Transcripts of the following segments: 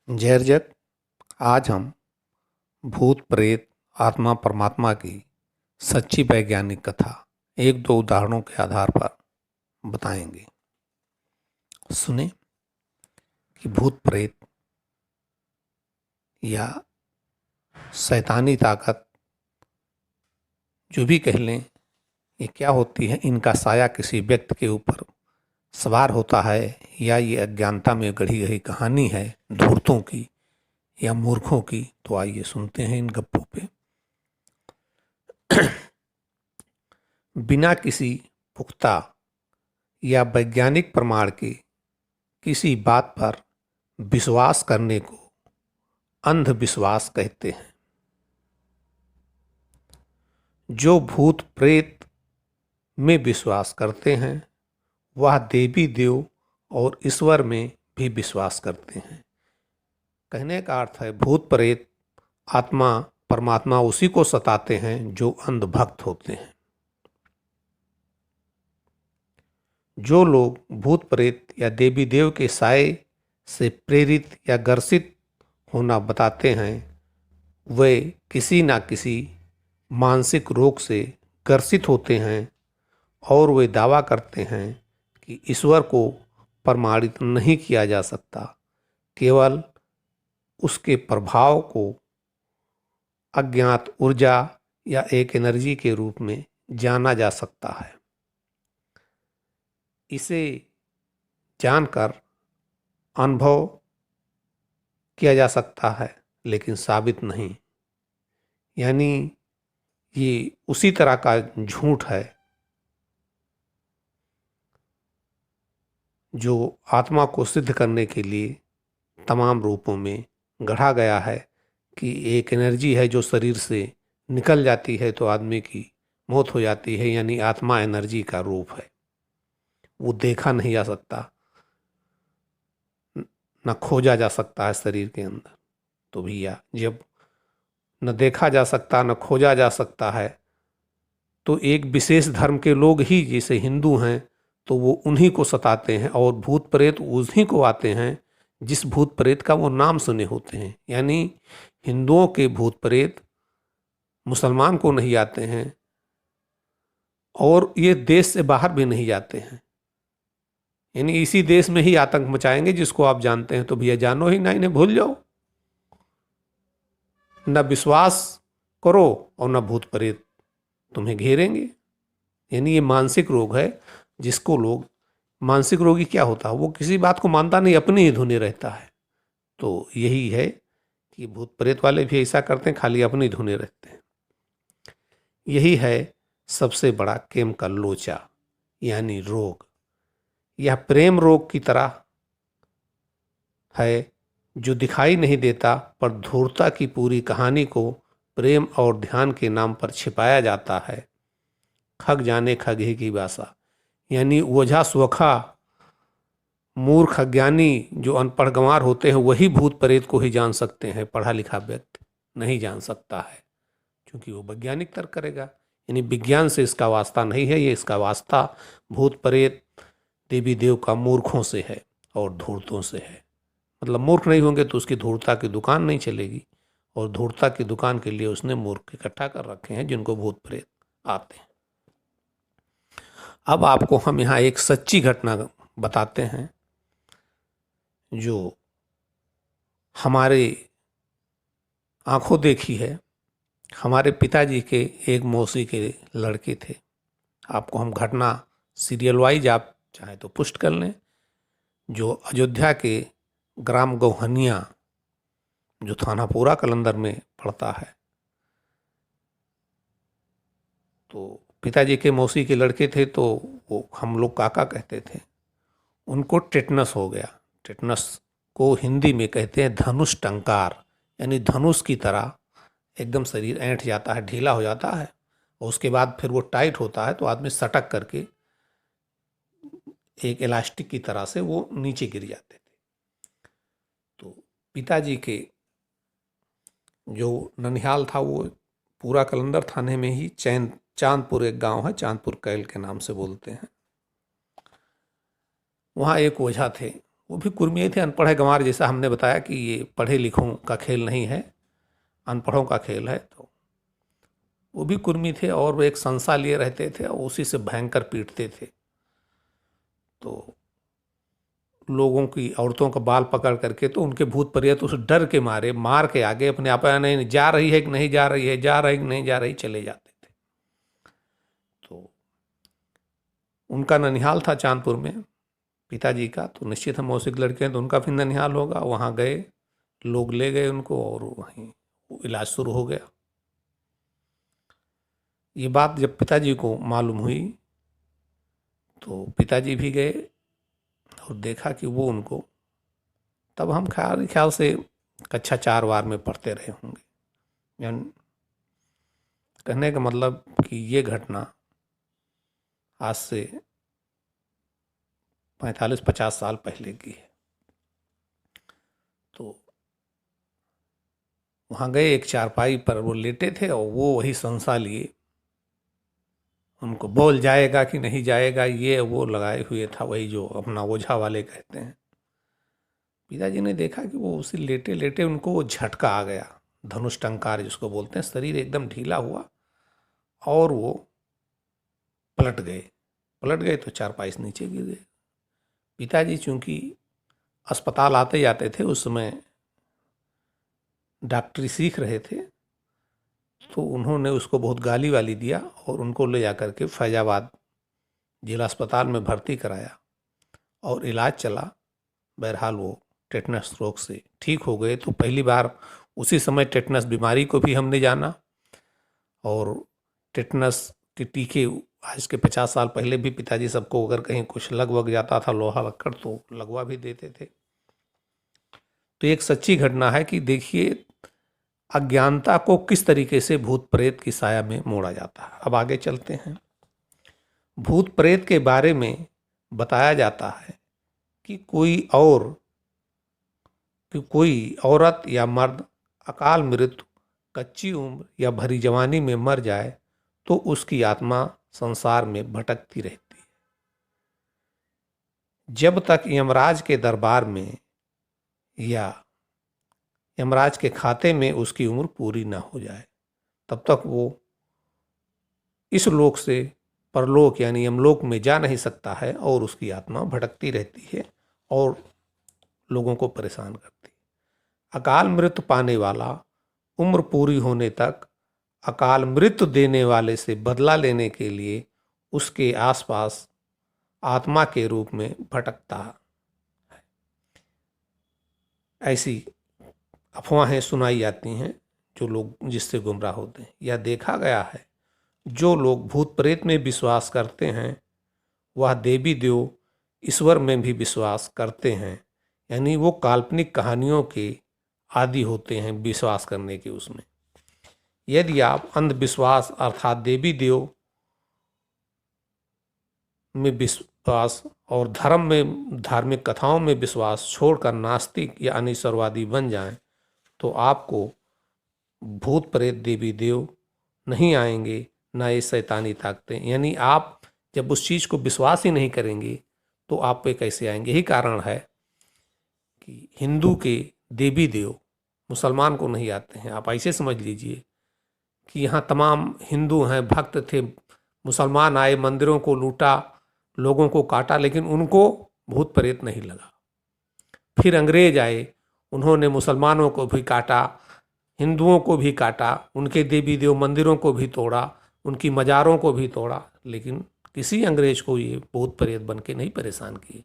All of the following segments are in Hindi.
जैर्जक। आज हम भूत प्रेत आत्मा परमात्मा की सच्ची वैज्ञानिक कथा एक दो उदाहरणों के आधार पर बताएंगे। सुने कि भूत प्रेत या शैतानी ताकत जो भी कह लें, ये क्या होती है। इनका साया किसी व्यक्ति के ऊपर सवार होता है या ये अज्ञानता में गढ़ी गई कहानी है धूर्तों की या मूर्खों की। तो आइए सुनते हैं इन गप्पों पे। बिना किसी पुख्ता या वैज्ञानिक प्रमाण के किसी बात पर विश्वास करने को अंधविश्वास कहते हैं। जो भूत प्रेत में विश्वास करते हैं वह देवी देव और ईश्वर में भी विश्वास करते हैं। कहने का अर्थ है भूत प्रेत आत्मा परमात्मा उसी को सताते हैं जो अंधभक्त होते हैं। जो लोग भूत प्रेत या देवी देव के साए से प्रेरित या ग्रसित होना बताते हैं वे किसी न किसी मानसिक रोग से ग्रसित होते हैं और वे दावा करते हैं कि ईश्वर को प्रमाणित नहीं किया जा सकता, केवल उसके प्रभाव को अज्ञात ऊर्जा या एक एनर्जी के रूप में जाना जा सकता है। इसे जानकर अनुभव किया जा सकता है लेकिन साबित नहीं। यानी ये उसी तरह का झूठ है जो आत्मा को सिद्ध करने के लिए तमाम रूपों में गढ़ा गया है कि एक एनर्जी है जो शरीर से निकल जाती है तो आदमी की मौत हो जाती है। यानी आत्मा एनर्जी का रूप है, वो देखा नहीं जा सकता, न खोजा जा सकता है शरीर के अंदर। तो भैया जब न देखा जा सकता न खोजा जा सकता है तो एक विशेष धर्म के लोग ही, जैसे हिंदू हैं, तो वो उन्हीं को सताते हैं और भूत प्रेत उन्हीं को आते हैं जिस भूत प्रेत का वो नाम सुने होते हैं। यानी हिंदुओं के भूत प्रेत मुसलमान को नहीं आते हैं और ये देश से बाहर भी नहीं जाते हैं। यानी इसी देश में ही आतंक मचाएंगे जिसको आप जानते हैं। तो भैया जानो ही ना, इन्हें भूल जाओ, न विश्वास करो और न भूत प्रेत तुम्हें घेरेंगे। यानी ये मानसिक रोग है जिसको लोग, मानसिक रोगी क्या होता है, वो किसी बात को मानता नहीं, अपनी ही धुने रहता है। तो यही है कि भूत प्रेत वाले भी ऐसा करते हैं, खाली अपनी धुने रहते हैं। यही है सबसे बड़ा केम का लोचा यानी रोग। यह प्रेम रोग की तरह है जो दिखाई नहीं देता पर धूर्तता की पूरी कहानी को प्रेम और ध्यान के नाम पर छिपाया जाता है। खग जाने खगे की भाषा। यानी ओझा स्वखा मूर्ख अज्ञानी जो अनपढ़ गंवार होते हैं वही भूत प्रेत को ही जान सकते हैं, पढ़ा लिखा व्यक्ति नहीं जान सकता है क्योंकि वो वैज्ञानिक तर्क करेगा। यानी विज्ञान से इसका वास्ता नहीं है, ये इसका वास्ता भूत प्रेत देवी देव का मूर्खों से है और धूर्तों से है। मतलब मूर्ख नहीं होंगे तो उसकी धूर्तता की दुकान नहीं चलेगी और धूर्तता की दुकान के लिए उसने मूर्ख इकट्ठा कर रखे हैं जिनको भूत प्रेत आते हैं। अब आपको हम यहाँ एक सच्ची घटना बताते हैं जो हमारे आंखों देखी है। हमारे पिताजी के एक मौसी के लड़के थे। आपको हम घटना सीरियल वाइज आप चाहे तो पुष्ट कर लें। जो अयोध्या के ग्राम गौहनिया जो थाना पूरा कलंदर में पड़ता है, तो पिताजी के मौसी के लड़के थे तो वो हम लोग काका कहते थे। उनको टेटनस हो गया। टेटनस को हिंदी में कहते हैं धनुष टंकार। यानी धनुष की तरह एकदम शरीर ऐंठ जाता है, ढीला हो जाता है और उसके बाद फिर वो टाइट होता है तो आदमी सटक करके एक इलास्टिक की तरह से वो नीचे गिर जाते थे। तो पिताजी के जो ननिहाल था वो पूरा कलंदर थाने में ही चांदपुर एक गांव है, चांदपुर कैल के नाम से बोलते हैं। वहाँ एक ओझा थे, वो भी कुर्मी थे, अनपढ़ है गंवार, जैसा हमने बताया कि ये पढ़े लिखों का खेल नहीं है, अनपढ़ों का खेल है। तो वो भी कुर्मी थे और वो एक संसा लिए रहते थे और उसी से भयंकर पीटते थे। तो लोगों की, औरतों का बाल पकड़ करके, तो उनके भूत प्रेत उस डर के मारे मार के आगे अपने आप, नहीं जा रही है कि नहीं जा रही है, जा रही कि नहीं जा रही, चले जाते थे। तो उनका ननिहाल था चांदपुर में पिताजी का, तो निश्चित हम मौसिक लड़के हैं तो उनका भी ननिहाल होगा। वहाँ गए, लोग ले गए उनको और वहीं इलाज शुरू हो गया। ये बात जब पिताजी को मालूम हुई तो पिताजी भी गए और देखा कि वो उनको, तब हम ख्याल से कक्षा 4 वार में पढ़ते रहे होंगे। यानी कहने का मतलब कि ये घटना आज से 45-50 साल पहले की है। तो वहाँ गए, एक चारपाई पर वो लेटे थे और वो वही संसा लिए, उनको बोल जाएगा कि नहीं जाएगा ये वो लगाए हुए था, वही जो अपना ओझा वाले कहते हैं। पिताजी ने देखा कि वो उसी लेटे लेटे उनको वो झटका आ गया, धनुष टंकार जिसको बोलते हैं, शरीर एकदम ढीला हुआ और वो पलट गए तो चारपाई से नीचे गिर गए। पिताजी चूंकि अस्पताल आते जाते थे, उस समय डॉक्टरी सीख रहे थे, तो उन्होंने उसको बहुत गाली वाली दिया और उनको ले जा करके फैजाबाद जिला अस्पताल में भर्ती कराया और इलाज चला। बहरहाल वो टेटनस रोग से ठीक हो गए। तो पहली बार उसी समय टेटनस बीमारी को भी हमने जाना और टेटनस के टीके आज के 50 साल पहले भी पिताजी सबको अगर कहीं कुछ लग वग जाता था लोहा लक्कड़ तो लगवा भी देते थे। तो एक सच्ची घटना है कि देखिए अज्ञानता को किस तरीके से भूत प्रेत की साया में मोड़ा जाता है। अब आगे चलते हैं। भूत प्रेत के बारे में बताया जाता है कि कोई औरत या मर्द अकाल मृत्यु, कच्ची उम्र या भरी जवानी में मर जाए तो उसकी आत्मा संसार में भटकती रहती है जब तक यमराज के दरबार में या यमराज के खाते में उसकी उम्र पूरी ना हो जाए, तब तक वो इस लोक से परलोक यानी यमलोक में जा नहीं सकता है और उसकी आत्मा भटकती रहती है और लोगों को परेशान करती है। अकाल मृत्यु पाने वाला उम्र पूरी होने तक अकाल मृत्यु देने वाले से बदला लेने के लिए उसके आसपास आत्मा के रूप में भटकता है। ऐसी अफवाहें सुनाई जाती हैं जो लोग जिससे गुमराह होते हैं। यह देखा गया है जो लोग भूत प्रेत में विश्वास करते हैं वह देवी देव ईश्वर में भी विश्वास करते हैं, यानी वो काल्पनिक कहानियों के आदि होते हैं विश्वास करने के उसमें। यदि आप अंधविश्वास अर्थात देवी देव में विश्वास और धर्म में धार्मिक कथाओं में विश्वास छोड़कर नास्तिक या अनिश्वरवादी बन जाएं तो आपको भूत प्रेत देवी देव नहीं आएंगे, ना ये शैतानी ताकतें। यानी आप जब उस चीज़ को विश्वास ही नहीं करेंगे तो आप पे कैसे आएंगे। यही कारण है कि हिंदू के देवी देव मुसलमान को नहीं आते हैं। आप ऐसे समझ लीजिए कि यहाँ तमाम हिंदू हैं, भक्त थे, मुसलमान आए, मंदिरों को लूटा, लोगों को काटा, लेकिन उनको भूत प्रेत नहीं लगा। फिर अंग्रेज आए, उन्होंने मुसलमानों को भी काटा, हिंदुओं को भी काटा, उनके देवी देव मंदिरों को भी तोड़ा, उनकी मज़ारों को भी तोड़ा, लेकिन किसी अंग्रेज को ये भूत प्रेत बन के नहीं परेशान किए।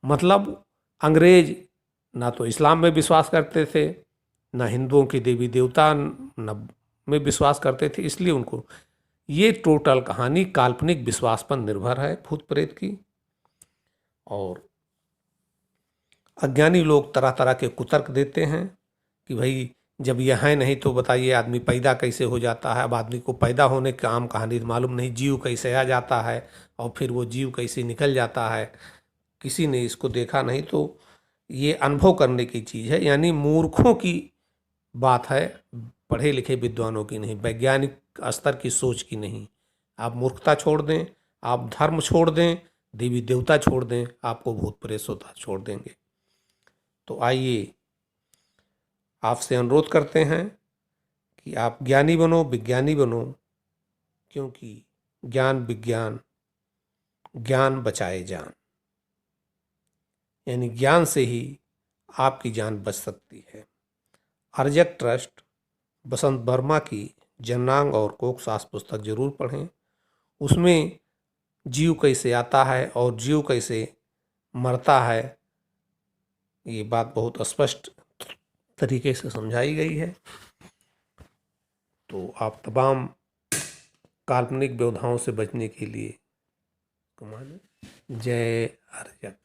मतलब अंग्रेज ना तो इस्लाम में विश्वास करते थे, ना हिंदुओं की देवी देवता न में विश्वास करते थे, इसलिए उनको ये टोटल कहानी काल्पनिक विश्वास पर निर्भर है भूत प्रेत की। और अज्ञानी लोग तरह तरह के कुतर्क देते हैं कि भाई जब यह है नहीं तो बताइए आदमी पैदा कैसे हो जाता है। अब आदमी को पैदा होने की आम कहानी मालूम नहीं, जीव कैसे आ जाता है और फिर वो जीव कैसे निकल जाता है, किसी ने इसको देखा नहीं। तो ये अनुभव करने की चीज़ है, यानी मूर्खों की बात है, पढ़े लिखे विद्वानों की नहीं, वैज्ञानिक स्तर की सोच की नहीं। आप मूर्खता छोड़ दें, आप धर्म छोड़ दें, देवी देवता छोड़ दें, आपको भूत प्रेत होता छोड़ देंगे। तो आइए आपसे अनुरोध करते हैं कि आप ज्ञानी बनो, विज्ञानी बनो, क्योंकि ज्ञान विज्ञान, ज्ञान बचाए जान, यानी ज्ञान से ही आपकी जान बच सकती है। अर्जक ट्रस्ट बसंत वर्मा की जननांग और कोकसास पुस्तक जरूर पढ़ें। उसमें जीव कैसे आता है और जीव कैसे मरता है, ये बात बहुत स्पष्ट तरीके से समझाई गई है। तो आप तमाम काल्पनिक व्यवधाओं से बचने के लिए जय अर्जक।